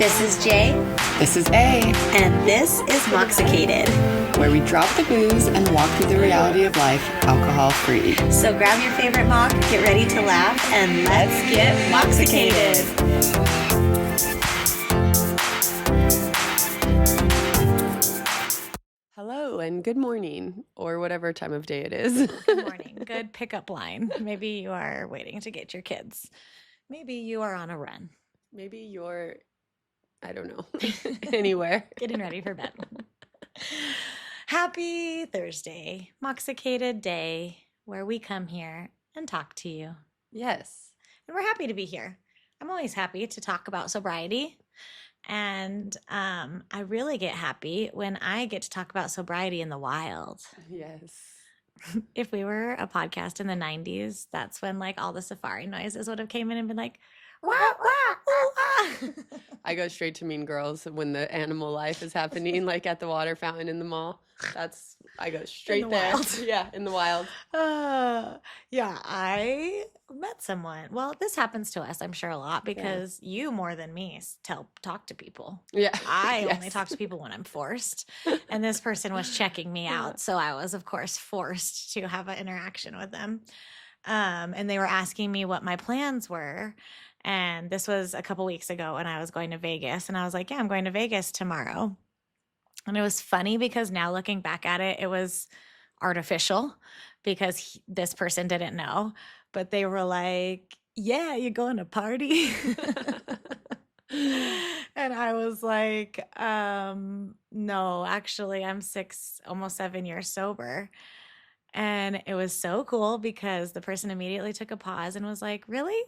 This is Jay. This is A. And this is Moxicated, where we drop the booze and walk through the reality of life alcohol-free. So grab your favorite mock, get ready to laugh, and let's get Moxicated. Hello and good morning, or whatever time of day it is. Good morning. Good pickup line. Maybe you are waiting to get your kids. Maybe you are on a run. Maybe you're, I don't know, anywhere. Getting ready for bed. Happy Thursday, Moxicated day, where we come here and talk to you. Yes. And we're happy to be here. I'm always happy to talk about sobriety. And I really get happy when I get to talk about sobriety in the wild. Yes. If we were a podcast in the 90s, that's when like all the safari noises would have came in and been like, wah, wah, ooh, ah. I go straight to Mean Girls when the animal life is happening, like at the water fountain in the mall. I go straight there. Wild. Yeah, in the wild. Yeah, I met someone. Well, this happens to us, I'm sure, a lot because you more than me talk to people. Yeah. I only talk to people when I'm forced. And this person was checking me out. So I was, of course, forced to have an interaction with them. And they were asking me what my plans were. And this was a couple weeks ago when I was going to Vegas. And I was like, yeah, I'm going to Vegas tomorrow. And it was funny because now looking back at it, it was artificial because this person didn't know. But they were like, yeah, you're going to party? And I was like, no, actually, I'm almost 7 years sober. And it was so cool because the person immediately took a pause and was like, really?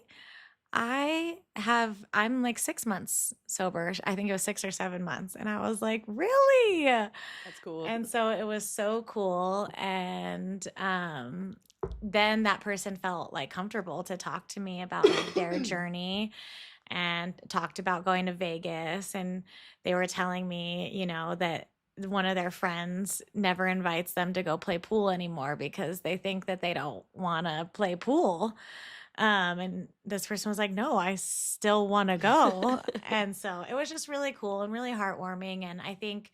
I'm like 6 months sober. I think it was 6 or 7 months. And I was like, really? That's cool. And so it was so cool. And then that person felt like comfortable to talk to me about like, their journey and talked about going to Vegas. And they were telling me, that one of their friends never invites them to go play pool anymore because they think that they don't want to play pool. And this person was like, no, I still want to go. And so it was just really cool and really heartwarming. And I think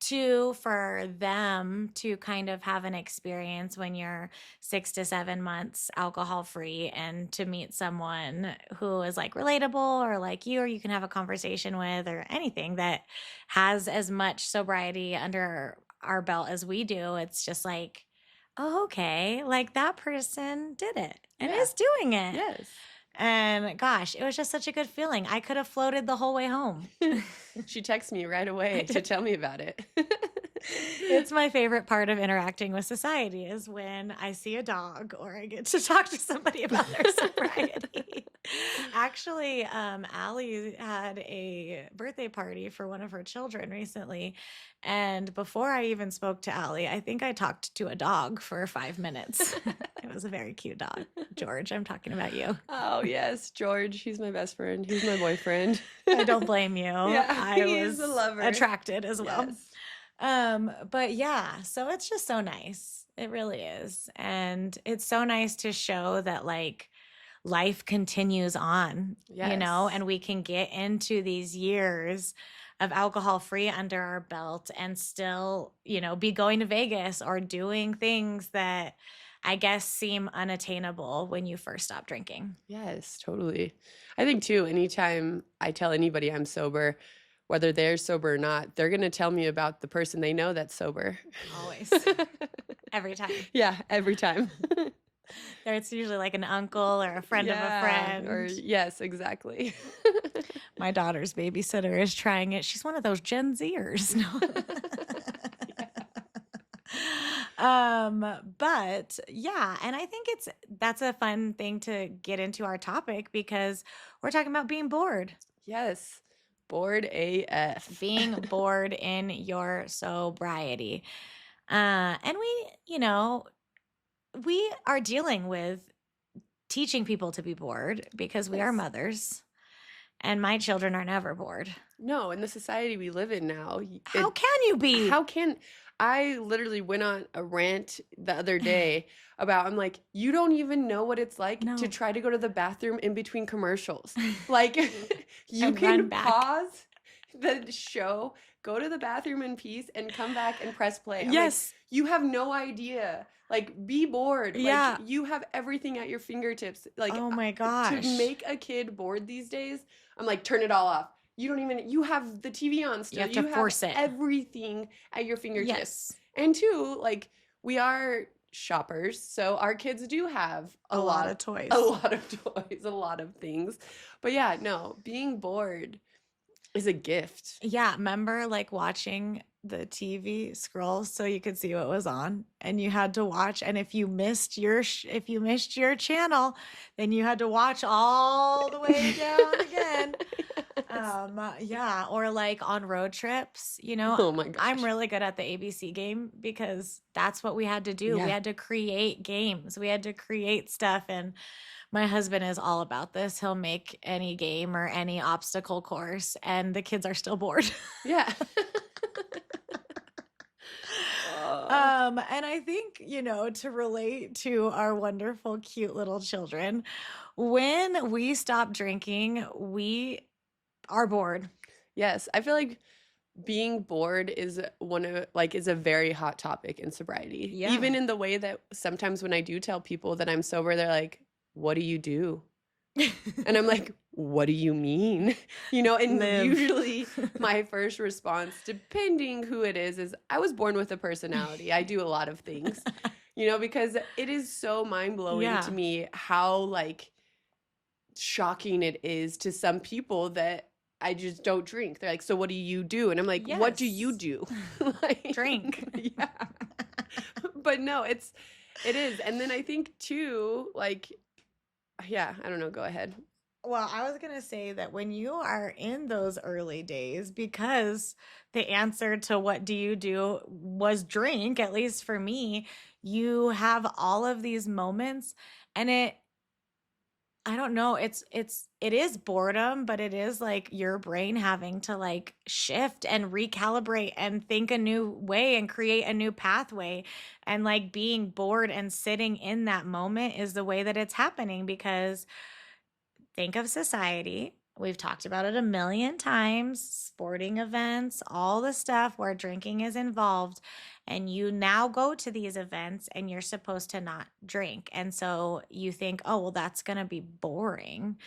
too, for them to kind of have an experience when you're 6 to 7 months alcohol free and to meet someone who is like relatable or like you, or you can have a conversation with or anything that has as much sobriety under our belt as we do. It's just like, oh, okay, like that person did it and is doing it. Yes. And gosh, it was just such a good feeling. I could have floated the whole way home. She texted me right away to tell me about it. It's my favorite part of interacting with society is when I see a dog or I get to talk to somebody about their sobriety. Actually, Allie had a birthday party for one of her children recently. And before I even spoke to Allie, I think I talked to a dog for 5 minutes. It was a very cute dog. George, I'm talking about you. Oh, yes, George. He's my best friend. He's my boyfriend. I don't blame you. Yeah, I he's was a lover. attracted as well. Yes. But yeah, so it's just so nice. It really is. And it's so nice to show that like life continues on, and we can get into these years of alcohol free under our belt and still, be going to Vegas or doing things that I guess seem unattainable when you first stop drinking. Yes, totally. I think too, anytime I tell anybody I'm sober, whether they're sober or not, they're going to tell me about the person they know that's sober. Always. Every time. Yeah, every time. It's usually like an uncle or a friend of a friend. Yes, exactly. My daughter's babysitter is trying it. She's one of those Gen Zers. No. But yeah, and I think that's a fun thing to get into our topic because we're talking about being bored. Yes. Bored AF. Being bored in your sobriety. And we are dealing with teaching people to be bored because we are mothers and my children are never bored. No, in the society we live in now. How can you be? I literally went on a rant the other day about, I'm like, you don't even know what it's like to try to go to the bathroom in between commercials. Like, you can pause the show, go to the bathroom in peace, and come back and press play. I'm like, Yes. you have no idea. Like, be bored. Yeah. Like, you have everything at your fingertips. Like, Oh my to gosh. make a kid bored these days, I'm like, turn it all off. You don't even, you have the TV on still. have to force it. Everything at your fingertips. Yes. And two, like, we are shoppers, so our kids do have A lot of toys. a lot of toys, a lot of things. But yeah, no, being bored is a gift. Yeah, remember like watching the TV scroll so you could see what was on, and you had to watch, and if you missed your channel, then you had to watch all the way down again. Yeah, or like on road trips, Oh my gosh. I'm really good at the ABC game because that's what we had to do. Yeah. We had to create games. We had to create stuff, and my husband is all about this. He'll make any game or any obstacle course, and the kids are still bored. Yeah. And I think, to relate to our wonderful, cute little children, when we stop drinking, we are bored. Yes, I feel like being bored is is a very hot topic in sobriety. Yeah. Even in the way that sometimes when I do tell people that I'm sober, they're like, "What do you do?" And I'm like, "What do you mean?" And Live. usually my first response, depending who it is I was born with a personality. I do a lot of things, because it is so mind-blowing Yeah. to me how like shocking it is to some people that I just don't drink. They're like, "So what do you do?" And I'm like, "What do you Yes. do?" Like, Drink. Yeah. But no, it is. And then I think too, like, yeah, I don't know, go ahead. Well, I was going to say that when you are in those early days, because the answer to what do you do was drink, at least for me, you have all of these moments, and I don't know, it is boredom, but it is like your brain having to like shift and recalibrate and think a new way and create a new pathway. And like being bored and sitting in that moment is the way that it's happening, because think of society. We've talked about it a million times, sporting events, all the stuff where drinking is involved. And you now go to these events and you're supposed to not drink. And so you think, oh, well, that's going to be boring.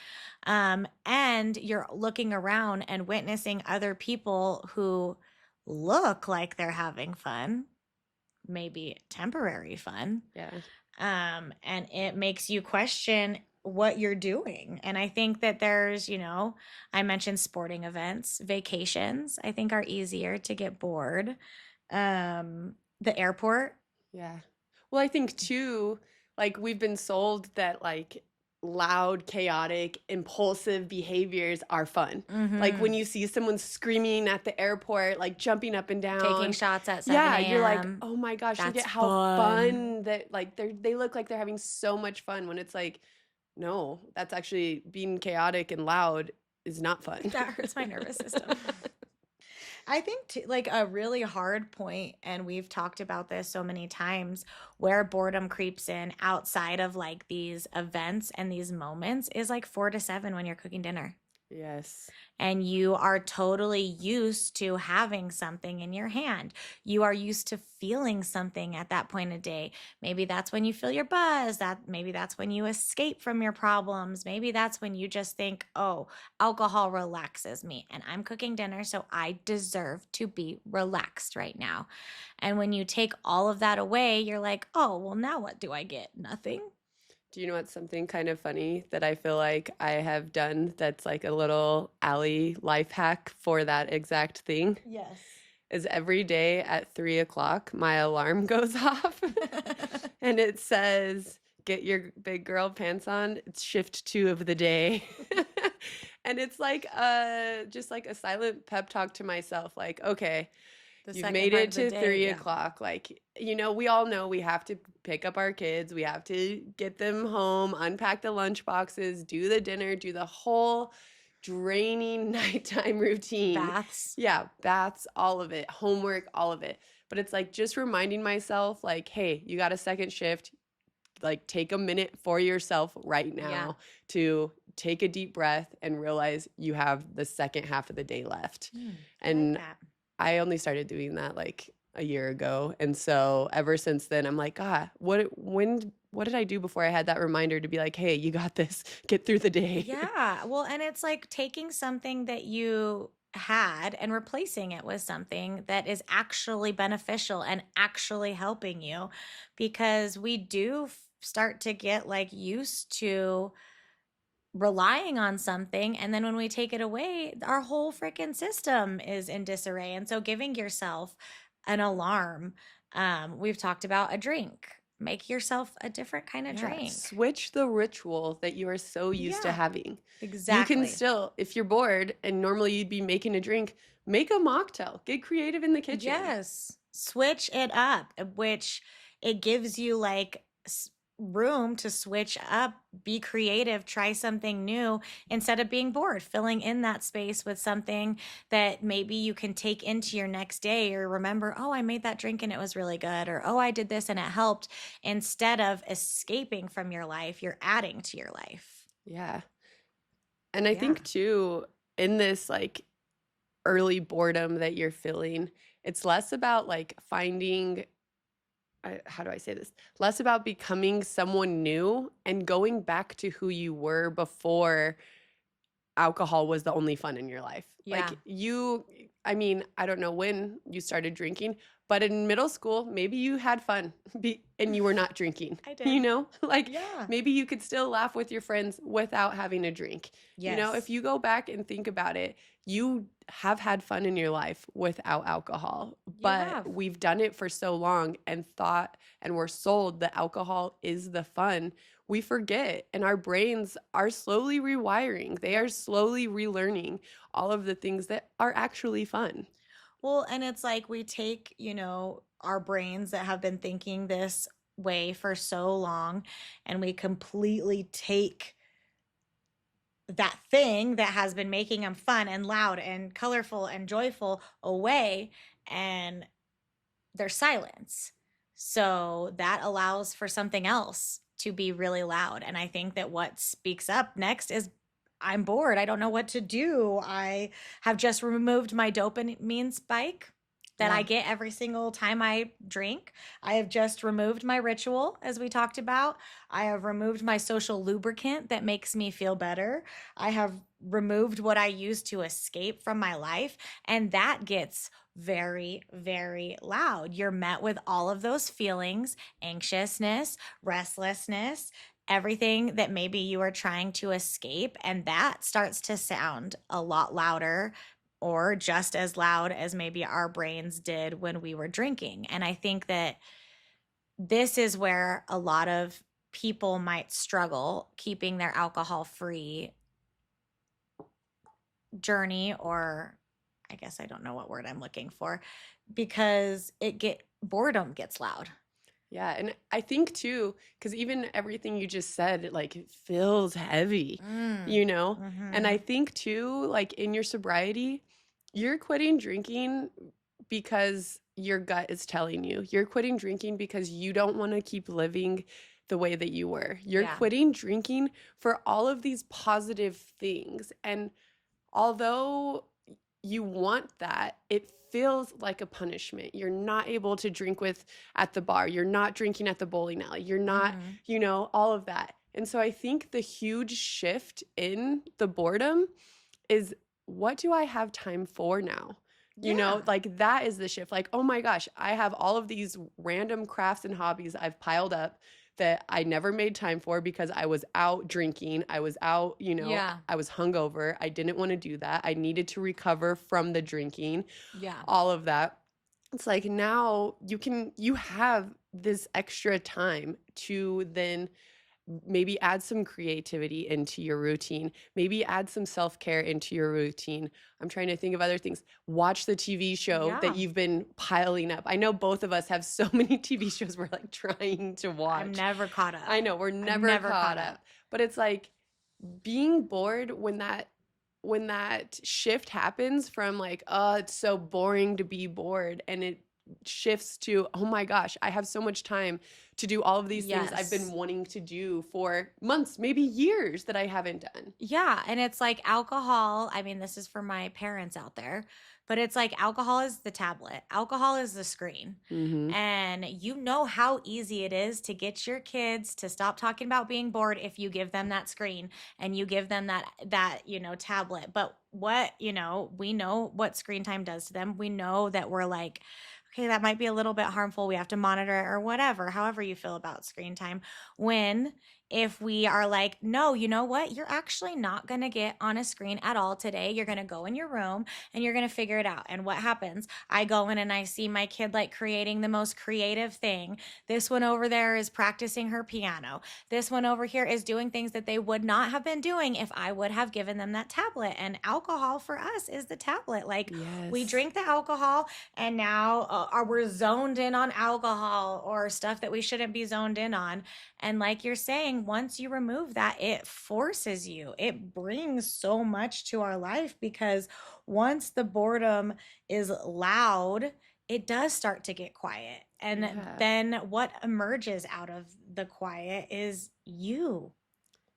And you're looking around and witnessing other people who look like they're having fun, maybe temporary fun. Yeah. And it makes you question what you're doing. And I think that there's, I mentioned sporting events, vacations, I think are easier to get bored. The airport. Yeah. Well, I think too, like we've been sold that like loud, chaotic, impulsive behaviors are fun. Like when you see someone screaming at the airport, like jumping up and down, taking shots at 7 yeah, you're like, a.m. oh my gosh, look That's at how fun that like they look like they're having so much fun, when it's like, no, that's actually being chaotic and loud is not fun. That hurts my nervous system. I think like a really hard point, and we've talked about this so many times, where boredom creeps in outside of like these events and these moments is like 4 to 7 when you're cooking dinner. Yes. And you are totally used to having something in your hand. You are used to feeling something at that point of day. Maybe that's when you feel your buzz. Maybe that's when you escape from your problems. Maybe that's when you just think, oh, alcohol relaxes me, and I'm cooking dinner, so I deserve to be relaxed right now. And when you take all of that away, you're like, oh, well, now what do I get? Nothing. Do you know what's something kind of funny that I feel like I have done that's like a little Allie life hack for that exact thing? Yes. Is every day at 3:00, my alarm goes off and it says, "Get your big girl pants on. It's shift 2 of the day." And it's like just like a silent pep talk to myself, like, okay, you've made it to 3:00. Like, we all know we have to pick up our kids. We have to get them home, unpack the lunch boxes, do the dinner, do the whole draining nighttime routine. Baths. Yeah, baths, all of it, homework, all of it. But it's like just reminding myself, like, hey, you got a second shift. Like, take a minute for yourself right now to take a deep breath and realize you have the second half of the day left. And I like that. I only started doing that like a year ago. And so ever since then, I'm like, God, what did I do before I had that reminder to be like, hey, you got this, get through the day. Yeah. Well, and it's like taking something that you had and replacing it with something that is actually beneficial and actually helping you, because we do start to get like used to relying on something, and then when we take it away, our whole freaking system is in disarray. And so giving yourself an alarm, we've talked about a drink, make yourself a different kind of Yeah, drink. switch the ritual that you are so used to Yeah, having. You exactly. can still, if you're bored and normally you'd be making a drink, make a mocktail. Get creative in the kitchen. Yes. Switch it up, which it gives you like room to switch up, be creative, try something new instead of being bored, filling in that space with something that maybe you can take into your next day, or remember, oh, I made that drink and it was really good, or oh, I did this and it helped. Instead of escaping from your life, you're adding to your life. Yeah. And I Yeah. think too, in this like early boredom that you're feeling, it's less about like finding, how do I say this? Less about becoming someone new and going back to who you were before alcohol was the only fun in your life. Yeah. Like I mean, I don't know when you started drinking, but in middle school, maybe you had fun and you were not drinking. I did. You know, like Yeah. maybe you could still laugh with your friends without having a drink. You know, if Yes. you go back and think about it, you have had fun in your life without alcohol, but have. we've done it for so long and thought and we're sold that alcohol is the fun. We forget, and our brains are slowly rewiring. They are slowly relearning all of the things that are actually fun. Well, and it's like we take, our brains that have been thinking this way for so long, and we completely take that thing that has been making them fun and loud and colorful and joyful away, and there's silence. So that allows for something else to be really loud. And I think that what speaks up next is, I'm bored. I don't know what to do. I have just removed my dopamine spike that I Yeah. get every single time I drink. I have just removed my ritual, as we talked about. I have removed my social lubricant that makes me feel better. I have removed what I use to escape from my life. And that gets very, very loud. You're met with all of those feelings: anxiousness, restlessness, everything that maybe you are trying to escape. And that starts to sound a lot louder, or just as loud as maybe our brains did when we were drinking. And I think that this is where a lot of people might struggle keeping their alcohol free journey, or I guess I don't know what word I'm looking for, because boredom gets loud. Yeah. And I think too, because even everything you just said, like it feels heavy, you know? And I think too, like in your sobriety, you're quitting drinking because your gut is telling you. You're quitting drinking because you don't want to keep living the way that you were. You're Yeah. quitting drinking for all of these positive things. And although you want that, it feels like a punishment. You're not able to drink at the bar. You're not drinking at the bowling alley. You're not, all of that. And so I think the huge shift in the boredom is, what do I have time for now? You know, like that is the shift. Like, oh my gosh, I have all of these random crafts and hobbies I've piled up that I never made time for because I was out drinking. I was out, I was hungover. I didn't want to do that. I needed to recover from the drinking, all of that. It's like now you have this extra time to then maybe add some creativity into your routine, maybe add some self-care into your routine. I'm trying to think of other things. Watch the TV show that you've been piling up. I know both of us have so many TV shows we're like trying to watch. I'm never caught up. I know, we're never caught up. But it's like being bored when that shift happens from like, oh, it's so boring to be bored, and it shifts to, oh my gosh, I have so much time to do all of these things I've been Yes. wanting to do for months, maybe years that I haven't done. Yeah, and it's like alcohol. I mean, this is for my parents out there, but it's like alcohol is the tablet, alcohol is the screen. Mm-hmm. And you know how easy it is to get your kids to stop talking about being bored if you give them that screen and you give them that, tablet. But what, we know what screen time does to them. We know that we're like, okay, that might be a little bit harmful. We have to monitor it or whatever, however you feel about screen time. When if we are like, no, you know what? You're actually not going to get on a screen at all today. You're going to go in your room and you're going to figure it out. And what happens? I go in and I see my kid like creating the most creative thing. This one over there is practicing her piano. This one over here is doing things that they would not have been doing if I would have given them that tablet. And alcohol for us is the tablet. Like we Yes. drink the alcohol and now we're zoned in on alcohol or stuff that we shouldn't be zoned in on. And like you're saying, once you remove that, it forces you. It brings so much to our life because once the boredom is loud, it does start to get quiet. And Yeah. then what emerges out of the quiet is you.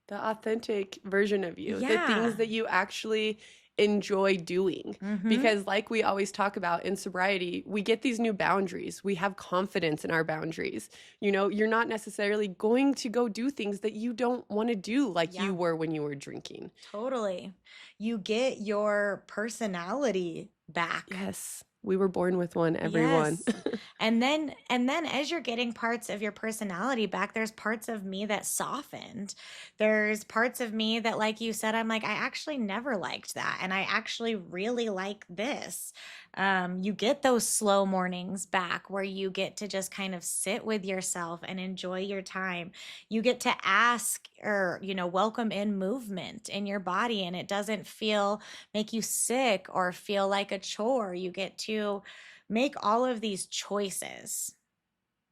The authentic version of you, the Yeah. things that you actually enjoy doing. Mhm. Because, like we always talk about in sobriety, we get these new boundaries. We have confidence in our boundaries. You're not necessarily going to go do things that you don't want to do like Yeah. you were when you were drinking. Totally. You get your personality back. Yes. We were born with one, everyone. Yes. And then as you're getting parts of your personality back, there's parts of me that softened. There's parts of me that, like you said, I'm like, I actually never liked that. And I actually really like this. You get those slow mornings back where you get to just kind of sit with yourself and enjoy your time. You get to ask or, welcome in movement in your body, and it doesn't make you sick or feel like a chore. You get to make all of these choices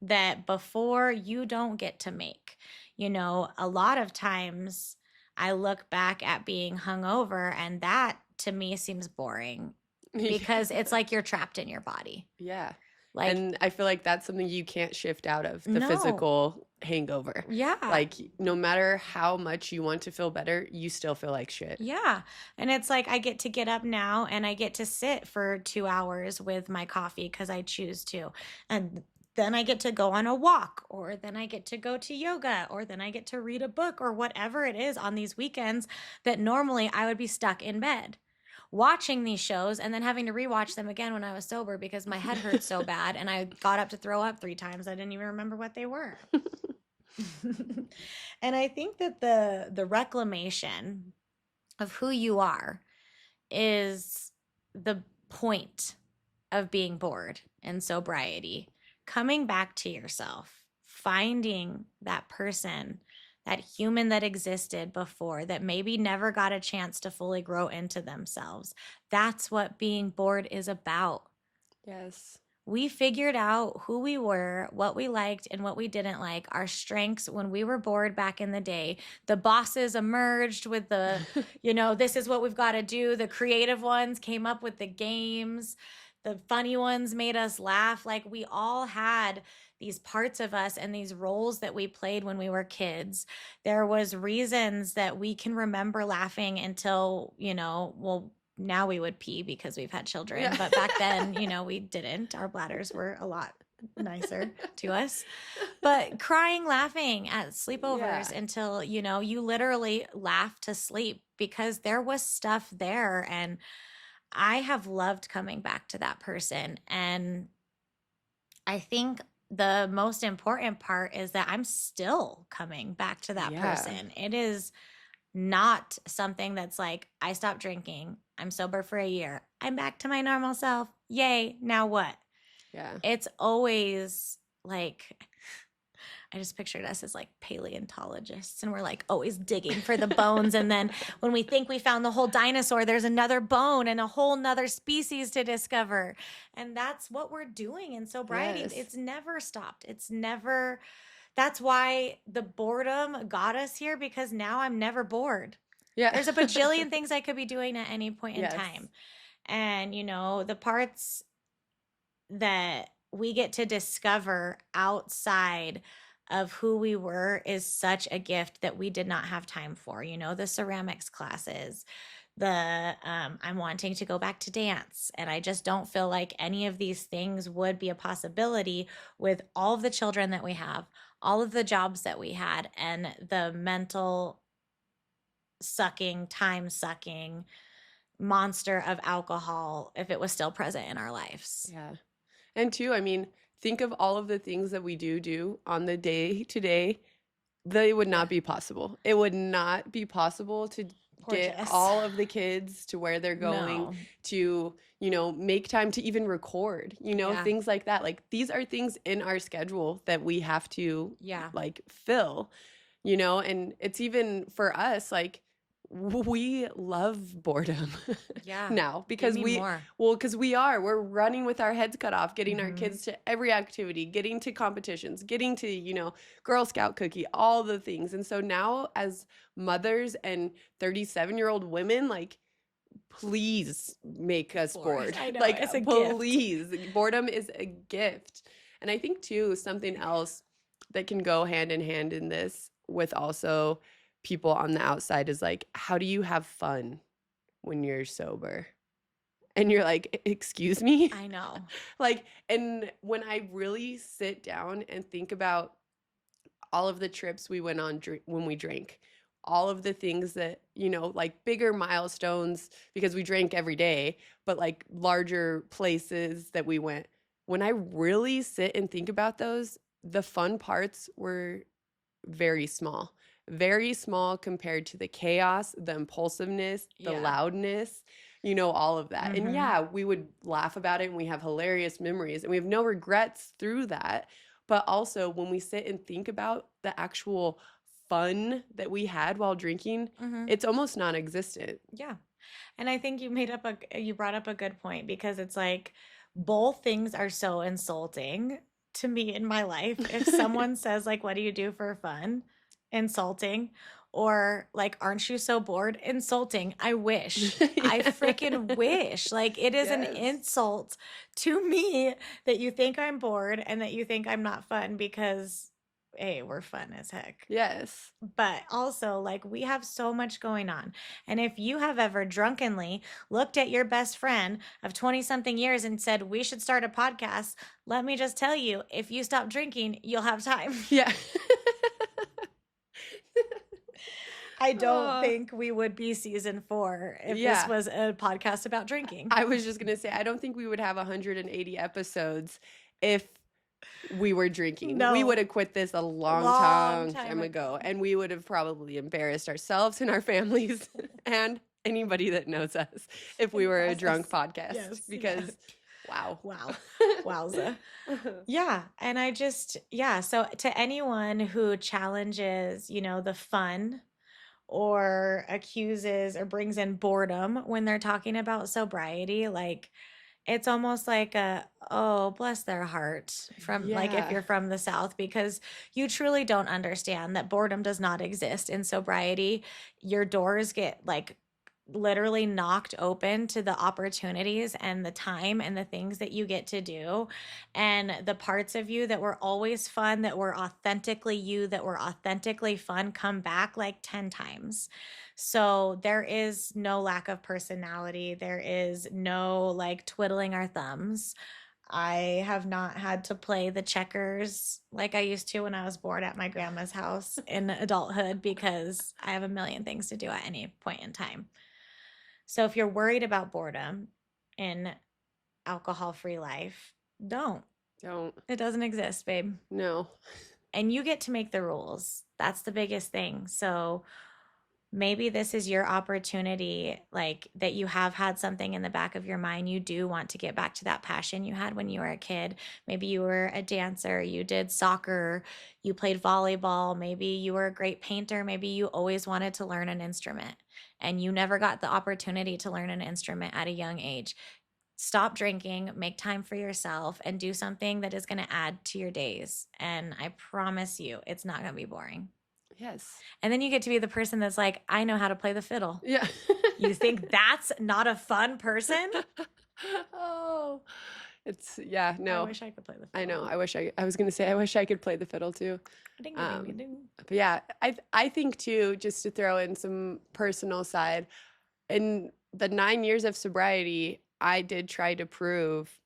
that before you don't get to make. A lot of times I look back at being hungover, and that to me seems boring because it's like you're trapped in your body. Yeah. Like, And I feel like that's something you can't shift out of, the No. physical hangover. yeah. Like, no matter how much you want to feel better, you still feel like shit. Yeah. And it's like I get to get up now and I get to sit for 2 hours with my coffee because I choose to. And then I get to go on a walk, or then I get to go to yoga, or then I get to read a book, or whatever it is on these weekends that normally I would be stuck in bed watching these shows and then having to rewatch them again when I was sober because my head hurt so bad and I got up to throw up 3 times. I didn't even remember what they were. And I think that the reclamation of who you are is the point of being bored and sobriety. Coming back to yourself, finding that person, that human that existed before that maybe never got a chance to fully grow into themselves. That's what being bored is about. Yes. We figured out who we were, what we liked and what we didn't like, our strengths when we were bored back in the day. The bosses emerged with the, this is what we've got to do. The creative ones came up with the games. The funny ones made us laugh. Like we all had these parts of us and these roles that we played when we were kids. There was reasons that we can remember laughing until, now we would pee because we've had children. Yeah. But back then, we didn't. Our bladders were a lot nicer to us. But crying, laughing at sleepovers until, you literally laugh to sleep because there was stuff there. And I have loved coming back to that person. And I think the most important part is that I'm still coming back to that person. It is not something that's like, I stopped drinking, I'm sober for a year, I'm back to my normal self. Yay, now what? Yeah. It's always like, I just pictured us as like paleontologists and we're like always digging for the bones. And then when we think we found the whole dinosaur, there's another bone and a whole nother species to discover. And that's what we're doing in sobriety. Yes. It's never stopped. That's why the boredom got us here, because now I'm never bored. Yeah. There's a bajillion things I could be doing at any point in Yes. time. And, the parts that we get to discover outside of who we were is such a gift that we did not have time for. You know, the ceramics classes, the I'm wanting to go back to dance, and I just don't feel like any of these things would be a possibility with all of the children that we have, all of the jobs that we had, and the mental sucking, time sucking monster of alcohol if it was still present in our lives. Yeah. And two, I mean, think of all of the things that we do on the day to day. They would not be possible. It would not be possible to get Gorgeous. all of the kids to where they're going, No. to, you know, make time to even record, you know, Yeah. things like that. Like, these are things in our schedule that we have to Yeah. like fill, you know, and it's even for us, like, we love boredom Yeah. now because Give me more. we're running with our heads cut off, getting our Mhm. kids to every activity, getting to competitions, getting to, you know, Girl Scout cookie, all the things. And so now, as mothers and 37-year-old women, like, please make us Force. bored. I know, Like, it's a gift. please. Boredom is a gift. And I think too, something else that can go hand in hand in this with also people on the outside is like, how do you have fun when you're sober? And you're like, excuse me? I know. Like, and when I really sit down and think about all of the trips we went on when we drank, all of the things that, you know, like bigger milestones because we drank every day, but like larger places that we went. When I really sit and think about those, the fun parts were very small compared to the chaos, the impulsiveness, the Yeah. loudness, you know, all of that. And Mhm. yeah, we would laugh about it and we have hilarious memories and we have no regrets through that. But also, when we sit and think about the actual fun that we had while drinking, Mhm. it's almost non-existent. Yeah. And I think you brought up a good point, because it's like both things are so insulting to me in my life. If someone says like, what do you do for fun? Insulting. Or like, aren't you so bored? Insulting. I wish. I freaking wish. Like, it is an Yes. insult to me that you think I'm bored and that you think I'm not fun, because hey, we're fun as heck. Yes. But also, like, we have so much going on. And if you have ever drunkenly looked at your best friend of 20 something years and said, we should start a podcast, let me just tell you, if you stop drinking, you'll have time. Yeah. I don't Oh. think we would be season 4 if Yeah. this was a podcast about drinking. I was just going to say, I don't think we would have 180 episodes if we were drinking. No. We would have quit this a long time ago. And we would have probably embarrassed ourselves and our families and anybody that knows us if we were a drunk podcast. Yes, Because, wow. Wow. Wowza. Yeah. And I just, yeah. So to anyone who challenges, you know, the fun, or accuses or brings in boredom when they're talking about sobriety, like, it's almost like oh, bless their heart, from like, if Yeah. you're from the South, because you truly don't understand that boredom does not exist in sobriety. Your doors get like literally knocked open to the opportunities and the time and the things that you get to do, and the parts of you that were always fun, that were authentically you, that were authentically fun, come back like 10 times. So there is no lack of personality. There is no like twiddling our thumbs. I have not had to play the checkers like I used to when I was bored at my grandma's house in adulthood, because I have a million things to do at any point in time. So if you're worried about boredom in alcohol-free life, don't. Don't. It doesn't exist, babe. No. And you get to make the rules. That's the biggest thing. So maybe this is your opportunity, like, that you have had something in the back of your mind. You do want to get back to that passion you had when you were a kid. Maybe you were a dancer, you did soccer, you played volleyball, maybe you were a great painter, maybe you always wanted to learn an instrument and you never got the opportunity to learn an instrument at a young age. Stop drinking, make time for yourself, and do something that is going to add to your days. And I promise you, it's not going to be boring. Yes. And then you get to be the person that's like, I know how to play the fiddle. Yeah. You think that's not a fun person? Oh, Yeah, I no. wish I could play the I know. fiddle. I was gonna say I wish I could play the fiddle too. Ding, ding, ding, Um, ding. but yeah, I think too, just to throw in some personal side, in the 9 years of sobriety, I did try to prove,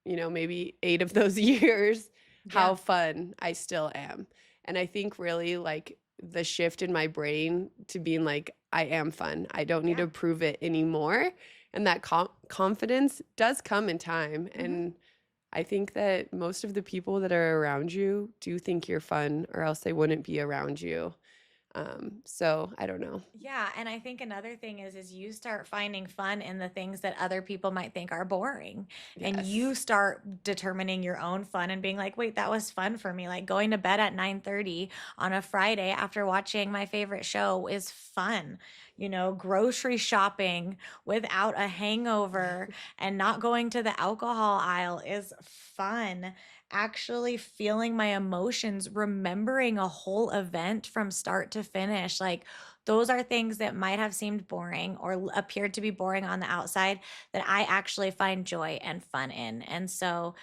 maybe 8 of those years, how Yeah. fun I still am. And I think really like the shift in my brain to being like, I am fun. I don't need Yeah. to prove it anymore. And that confidence does come in time. Mhm. And I think that most of the people that are around you do think you're fun, or else they wouldn't be around you. So I don't know. Yeah, and I think another thing is you start finding fun in the things that other people might think are boring. And Yes. you start determining your own fun and being like, "Wait, that was fun for me." Like going to bed at 9:30 on a Friday after watching my favorite show is fun. Grocery shopping without a hangover and not going to the alcohol aisle is fun. Actually feeling my emotions, remembering a whole event from start to finish, like those are things that might have seemed boring or appeared to be boring on the outside that I actually find joy and fun in. And so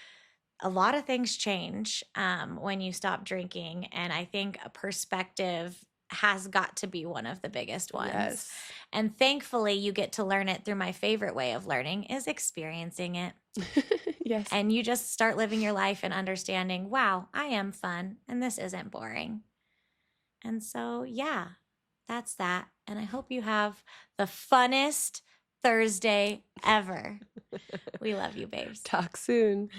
a lot of things change when you stop drinking. And I think a perspective has got to be one of the biggest ones. Yes. And thankfully, you get to learn it through my favorite way of learning is experiencing it. Yes. And you just start living your life and understanding, wow, I am fun and this isn't boring. And so, yeah, that's that. And I hope you have the funnest Thursday ever. We love you, babes. Talk soon.